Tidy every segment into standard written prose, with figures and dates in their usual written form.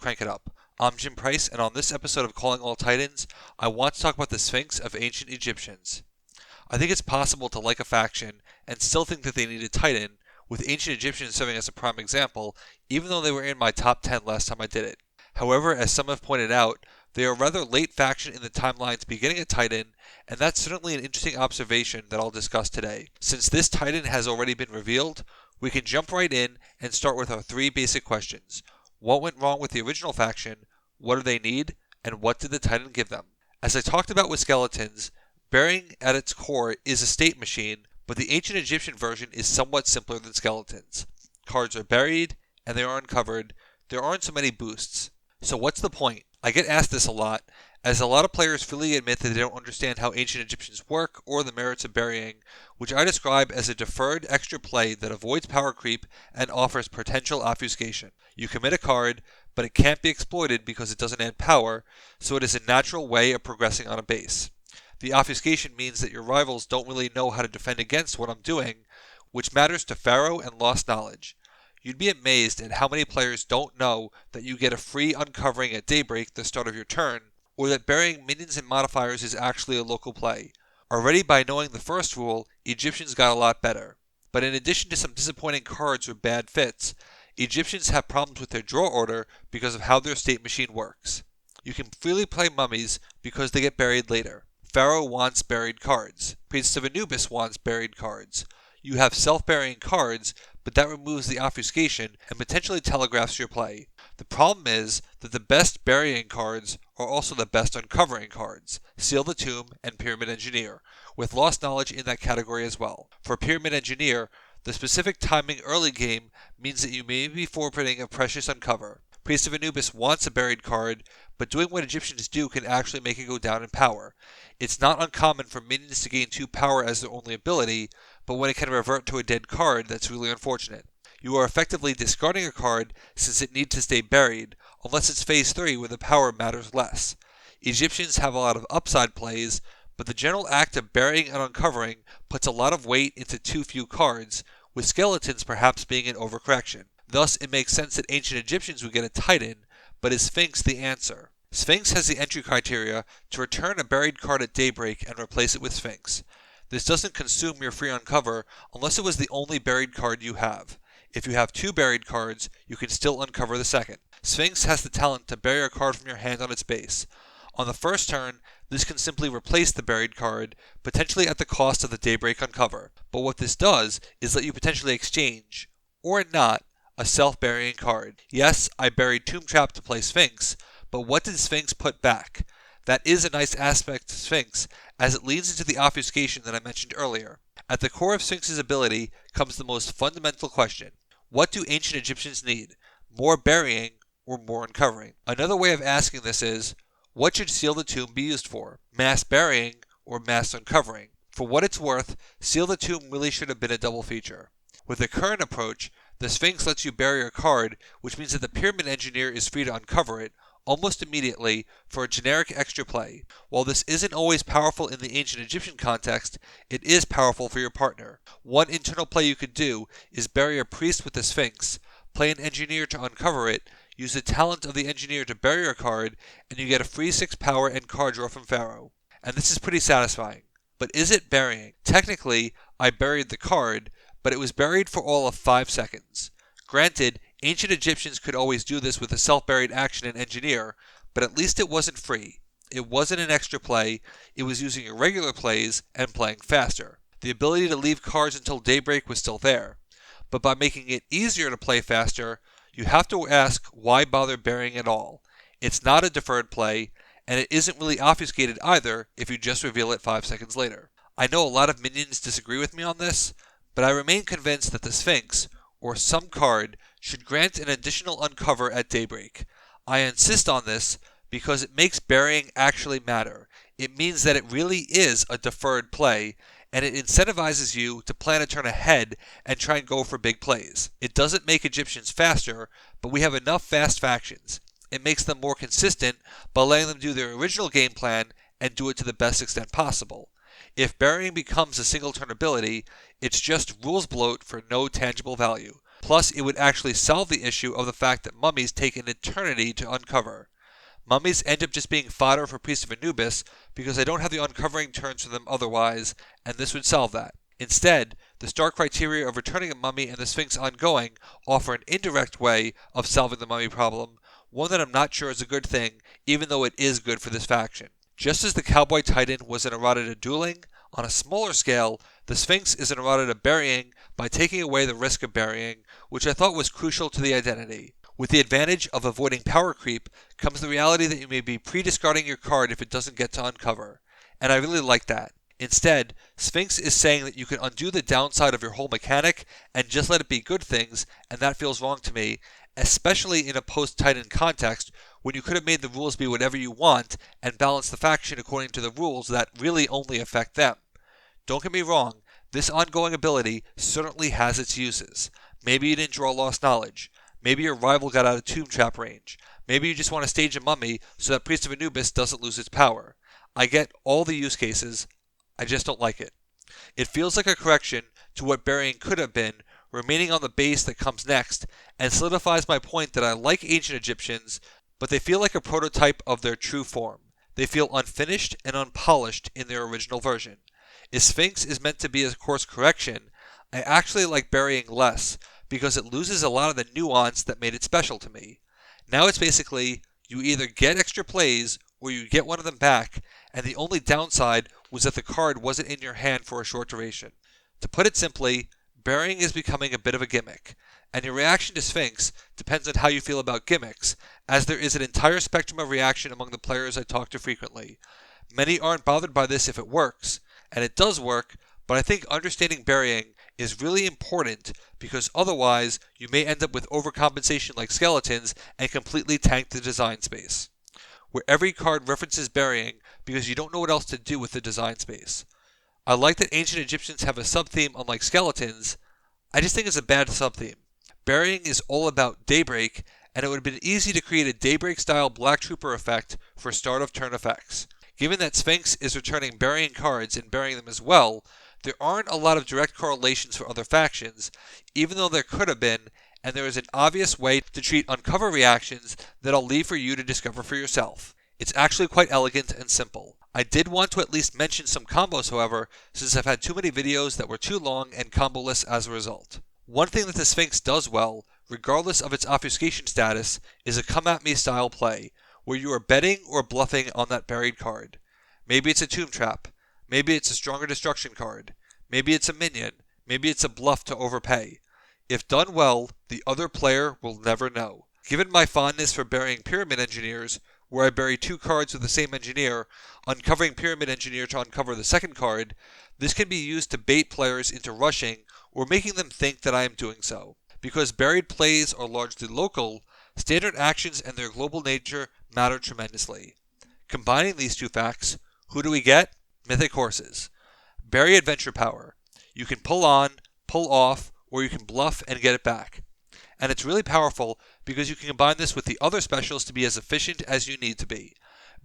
crank it up. I'm Jim Price, and on this episode of Calling All Titans, I want to talk about the Sphinx of ancient Egyptians. I think it's possible to like a faction and still think that they need a Titan, with ancient Egyptians serving as a prime example, even though they were in my top 10 last time I did it. However, as some have pointed out, they are a rather late faction in the timeline to be getting a Titan, and that's certainly an interesting observation that I'll discuss today. Since this Titan has already been revealed, we can jump right in and start with our three basic questions. What went wrong with the original faction? What do they need? And what did the Titan give them? As I talked about with skeletons, burying at its core is a state machine, but the ancient Egyptian version is somewhat simpler than skeletons. Cards are buried, and they are uncovered. There aren't so many boosts. So what's the point? I get asked this a lot, as a lot of players freely admit that they don't understand how ancient Egyptians work or the merits of burying, which I describe as a deferred extra play that avoids power creep and offers potential obfuscation. You commit a card, but it can't be exploited because it doesn't add power, so it is a natural way of progressing on a base. The obfuscation means that your rivals don't really know how to defend against what I'm doing, which matters to Pharaoh and Lost Knowledge. You'd be amazed at how many players don't know that you get a free uncovering at Daybreak, the start of your turn, or that burying minions and modifiers is actually a local play. Already by knowing the first rule, Egyptians got a lot better. But in addition to some disappointing cards or bad fits, Egyptians have problems with their draw order because of how their state machine works. You can freely play mummies because they get buried later. Pharaoh wants buried cards. Priest of Anubis wants buried cards. You have self-burying cards, but that removes the obfuscation and potentially telegraphs your play. The problem is that the best burying cards are also the best uncovering cards, Seal the Tomb and Pyramid Engineer, with Lost Knowledge in that category as well. For Pyramid Engineer, the specific timing early game means that you may be forfeiting a precious uncover. Priest of Anubis wants a buried card, but doing what Egyptians do can actually make it go down in power. It's not uncommon for minions to gain 2 power as their only ability, but when it can revert to a dead card, that's really unfortunate. You are effectively discarding a card since it needs to stay buried, unless it's phase 3 where the power matters less. Egyptians have a lot of upside plays, but the general act of burying and uncovering puts a lot of weight into too few cards, with skeletons perhaps being an overcorrection. Thus, it makes sense that ancient Egyptians would get a Titan, but is Sphinx the answer? Sphinx has the entry criteria to return a buried card at Daybreak and replace it with Sphinx. This doesn't consume your free uncover unless it was the only buried card you have. If you have 2 buried cards, you can still uncover the second. Sphinx has the talent to bury a card from your hand on its base. On the first turn, this can simply replace the buried card, potentially at the cost of the Daybreak uncover. But what this does is let you potentially exchange, or not, a self-burying card. Yes, I buried Tomb Trap to play Sphinx, but what did Sphinx put back? That is a nice aspect to Sphinx, as it leads into the obfuscation that I mentioned earlier. At the core of Sphinx's ability comes the most fundamental question. What do ancient Egyptians need? More burying or more uncovering? Another way of asking this is, what should Seal the Tomb be used for? Mass burying or mass uncovering? For what it's worth, Seal the Tomb really should have been a double feature. With the current approach, the Sphinx lets you bury a card, which means that the Pyramid Engineer is free to uncover it almost immediately for a generic extra play. While this isn't always powerful in the ancient Egyptian context, it is powerful for your partner. One internal play you could do is bury a priest with the Sphinx, play an engineer to uncover it, use the talent of the engineer to bury a card, and you get a free 6 power and card draw from Pharaoh. And this is pretty satisfying. But is it burying? Technically, I buried the card, but it was buried for all of 5 seconds. Granted, ancient Egyptians could always do this with a self-buried action and engineer, but at least it wasn't free. It wasn't an extra play, it was using your regular plays and playing faster. The ability to leave cards until Daybreak was still there. But by making it easier to play faster, you have to ask why bother burying at all. It's not a deferred play, and it isn't really obfuscated either if you just reveal it 5 seconds later. I know a lot of minions disagree with me on this, but I remain convinced that the Sphinx, or some card, should grant an additional uncover at Daybreak. I insist on this because it makes burying actually matter. It means that it really is a deferred play, and it incentivizes you to plan a turn ahead and try and go for big plays. It doesn't make Egyptians faster, but we have enough fast factions. It makes them more consistent by letting them do their original game plan and do it to the best extent possible. If burying becomes a single turn ability, it's just rules bloat for no tangible value. Plus, it would actually solve the issue of the fact that mummies take an eternity to uncover. Mummies end up just being fodder for Priest of Anubis because I don't have the uncovering turns for them otherwise, and this would solve that. Instead, the star criteria of returning a mummy and the Sphinx ongoing offer an indirect way of solving the mummy problem, one that I'm not sure is a good thing, even though it is good for this faction. Just as the Cowboy Titan was an errata to dueling, on a smaller scale, the Sphinx is an errata to burying by taking away the risk of burying, which I thought was crucial to the identity. With the advantage of avoiding power creep comes the reality that you may be pre-discarding your card if it doesn't get to uncover, and I really like that. Instead, Sphinx is saying that you can undo the downside of your whole mechanic and just let it be good things, and that feels wrong to me, especially in a post-Titan context when you could have made the rules be whatever you want and balance the faction according to the rules that really only affect them. Don't get me wrong, this ongoing ability certainly has its uses. Maybe you didn't draw Lost Knowledge. Maybe your rival got out of Tomb Trap range. Maybe you just want to stage a mummy so that Priest of Anubis doesn't lose its power. I get all the use cases, I just don't like it. It feels like a correction to what burying could have been, remaining on the base that comes next, and solidifies my point that I like ancient Egyptians, but they feel like a prototype of their true form. They feel unfinished and unpolished in their original version. If Sphinx is meant to be a course correction, I actually like burying less, because it loses a lot of the nuance that made it special to me. Now it's basically, you either get extra plays, or you get one of them back, and the only downside was that the card wasn't in your hand for a short duration. To put it simply, burying is becoming a bit of a gimmick, and your reaction to Sphinx depends on how you feel about gimmicks, as there is an entire spectrum of reaction among the players I talk to frequently. Many aren't bothered by this if it works, and it does work, but I think understanding burying is really important because otherwise you may end up with overcompensation like skeletons and completely tank the design space, where every card references burying because you don't know what else to do with the design space. I like that ancient Egyptians have a sub-theme unlike skeletons. I just think it's a bad sub-theme. Burying is all about Daybreak, and it would have been easy to create a Daybreak-style Black Trooper effect for start-of-turn effects. Given that Sphinx is returning burying cards and burying them as well, there aren't a lot of direct correlations for other factions, even though there could have been, and there is an obvious way to treat uncover reactions that I'll leave for you to discover for yourself. It's actually quite elegant and simple. I did want to at least mention some combos, however, since I've had too many videos that were too long and comboless as a result. One thing that the Sphinx does well, regardless of its obfuscation status, is a come-at-me style play, where you are betting or bluffing on that buried card. Maybe it's a Tomb Trap. Maybe it's a Stronger Destruction card. Maybe it's a minion. Maybe it's a bluff to overpay. If done well, the other player will never know. Given my fondness for burying Pyramid Engineers, where I bury 2 cards with the same engineer, uncovering Pyramid Engineer to uncover the second card, this can be used to bait players into rushing or making them think that I am doing so. Because buried plays are largely local, standard actions and their global nature matter tremendously. Combining these two facts, who do we get? Mythic horses. Bury adventure power. You can pull on, pull off, or you can bluff and get it back. And it's really powerful because you can combine this with the other specials to be as efficient as you need to be.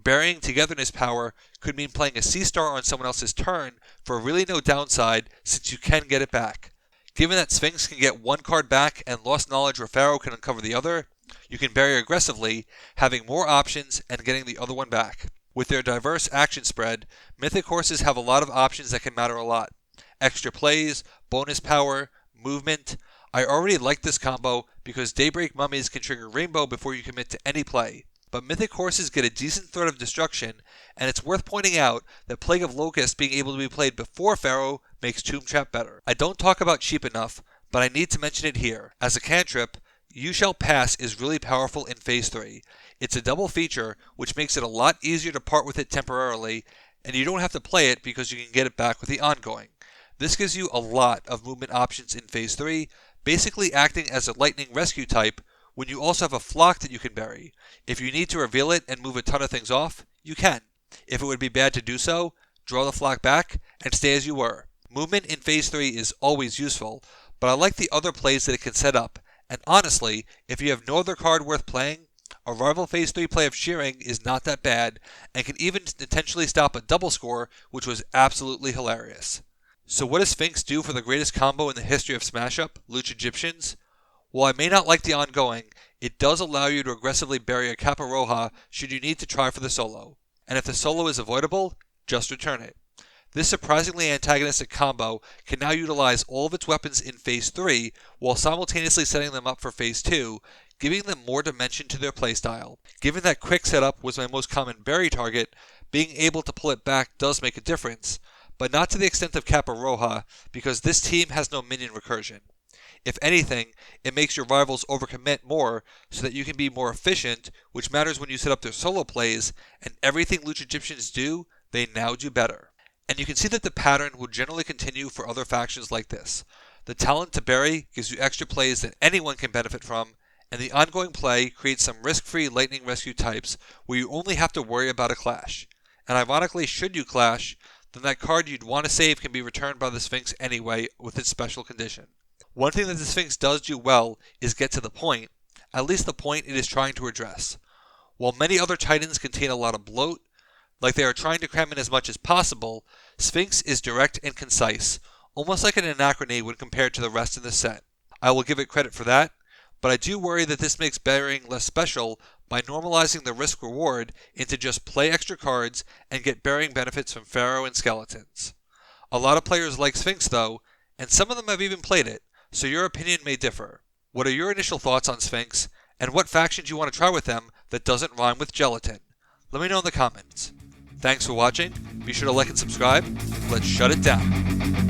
Burying togetherness power could mean playing a C-star on someone else's turn for really no downside since you can get it back. Given that Sphinx can get one card back and Lost Knowledge or Pharaoh can uncover the other, you can bury aggressively, having more options and getting the other one back. With their diverse action spread, Mythic Horses have a lot of options that can matter a lot. Extra plays, bonus power, movement. I already like this combo because Daybreak Mummies can trigger Rainbow before you commit to any play. But Mythic Horses get a decent threat of destruction, and it's worth pointing out that Plague of Locusts being able to be played before Pharaoh makes Tomb Trap better. I don't talk about cheap enough, but I need to mention it here. As a cantrip, You Shall Pass is really powerful in Phase 3. It's a double feature, which makes it a lot easier to part with it temporarily, and you don't have to play it because you can get it back with the ongoing. This gives you a lot of movement options in Phase 3, basically acting as a lightning rescue type when you also have a flock that you can bury. If you need to reveal it and move a ton of things off, you can. If it would be bad to do so, draw the flock back and stay as you were. Movement in Phase 3 is always useful, but I like the other plays that it can set up, and honestly, if you have no other card worth playing, a rival Phase 3 play of Shearing is not that bad, and can even intentionally stop a double score, which was absolutely hilarious. So what does Sphinx do for the greatest combo in the history of Smash Up, Luch Egyptians? While I may not like the ongoing, it does allow you to aggressively bury a Caparroja should you need to try for the solo. And if the solo is avoidable, just return it. This surprisingly antagonistic combo can now utilize all of its weapons in Phase 3 while simultaneously setting them up for Phase 2, giving them more dimension to their playstyle. Given that quick setup was my most common bury target, being able to pull it back does make a difference, but not to the extent of Caparroja because this team has no minion recursion. If anything, it makes your rivals overcommit more so that you can be more efficient, which matters when you set up their solo plays, and everything Lucha Egyptians do, they now do better. And you can see that the pattern will generally continue for other factions like this. The talent to bury gives you extra plays that anyone can benefit from, and the ongoing play creates some risk-free lightning rescue types where you only have to worry about a clash. And ironically, should you clash, then that card you'd want to save can be returned by the Sphinx anyway with its special condition. One thing that the Sphinx does do well is get to the point, at least the point it is trying to address. While many other Titans contain a lot of bloat, like they are trying to cram in as much as possible, Sphinx is direct and concise, almost like an Anachrony when compared to the rest in the set. I will give it credit for that, but I do worry that this makes burying less special by normalizing the risk-reward into just play extra cards and get burying benefits from Pharaoh and Skeletons. A lot of players like Sphinx though, and some of them have even played it, so your opinion may differ. What are your initial thoughts on Sphinx, and what faction do you want to try with them that doesn't rhyme with gelatin? Let me know in the comments. Thanks for watching. Be sure to like and subscribe. Let's shut it down.